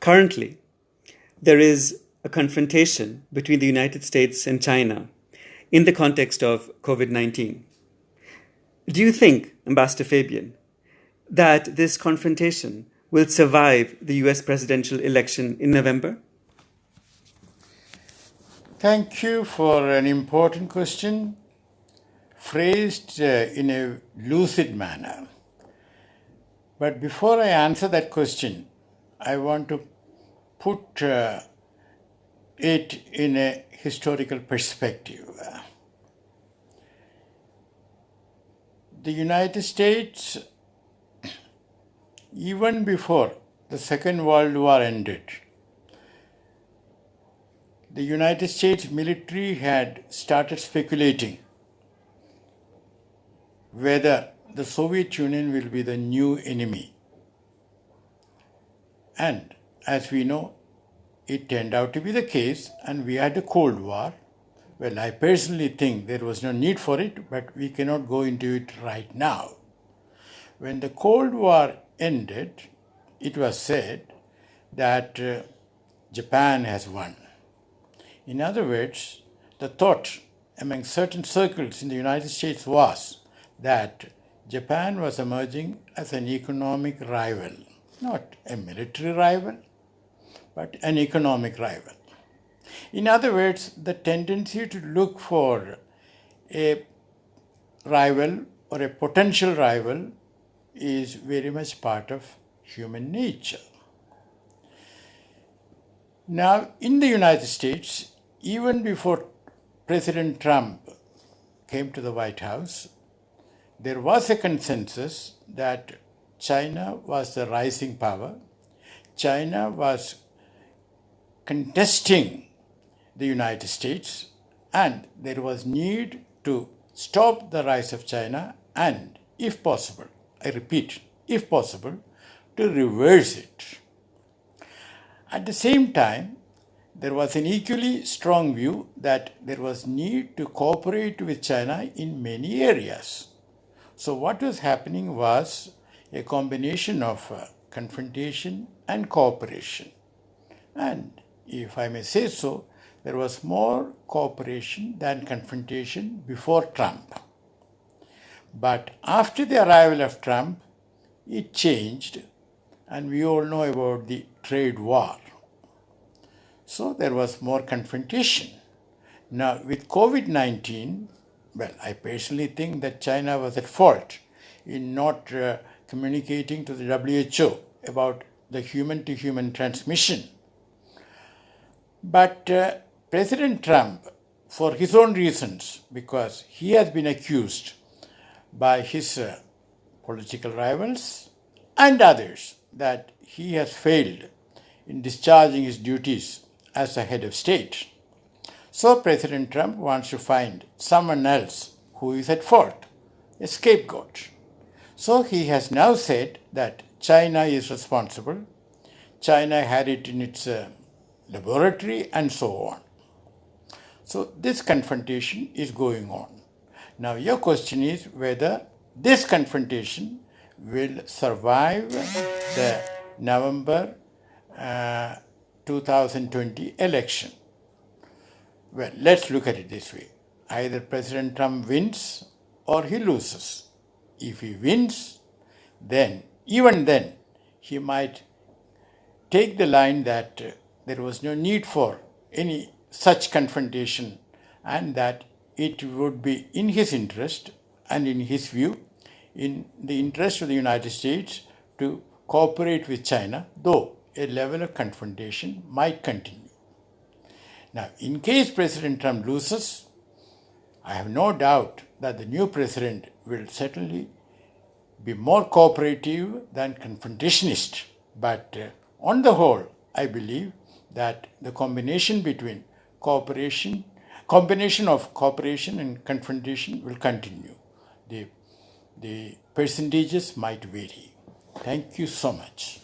Currently, there is a confrontation between the United States and China in the context of COVID-19. Do you think, Ambassador Fabian, that this confrontation will survive the US presidential election in November? Thank you for an important question, phrased in a lucid manner. But before I answer that question, I want to put it in a historical perspective. The United States, even before the Second World War ended, the United States military had started speculating whether the Soviet Union will be the new enemy. And as we know, it turned out to be the case, and we had a Cold War. Well, I personally think there was no need for it, but we cannot go into it right now. When the Cold War ended, it was said that Japan has won. In other words, the thought among certain circles in the United States was that Japan was emerging as an economic rival, not a military rival, but an economic rival. In other words, the tendency to look for a rival or a potential rival is very much part of human nature. Now, in the United States, even before President Trump came to the White House, there was a consensus that China was the rising power. China was contesting the United States, and there was need to stop the rise of China and, if possible, I repeat, if possible, to reverse it. At the same time, there was an equally strong view that there was need to cooperate with China in many areas. So what was happening was a combination of confrontation and cooperation. And if I may say so, there was more cooperation than confrontation before Trump. But after the arrival of Trump, it changed, and we all know about the trade war. So there was more confrontation. Now with COVID-19, well, I personally think that China was at fault in not communicating to the WHO about the human-to-human transmission. But President Trump, for his own reasons, because he has been accused by his political rivals and others that he has failed in discharging his duties as a head of state. So President Trump wants to find someone else who is at fault, a scapegoat. So he has now said that China is responsible. China had it in its laboratory and so on. So this confrontation is going on. Now your question is whether this confrontation will survive the November 2020 election. Well, let's look at it this way. Either President Trump wins or he loses. If he wins, then, even then, he might take the line that there was no need for any such confrontation and that it would be in his interest and in his view, in the interest of the United States to cooperate with China, though a level of confrontation might continue. Now, in case President Trump loses, I have no doubt that the new president will certainly be more cooperative than confrontationist. But on the whole, I believe that the combination of cooperation and confrontation will continue. The percentages might vary. Thank you so much.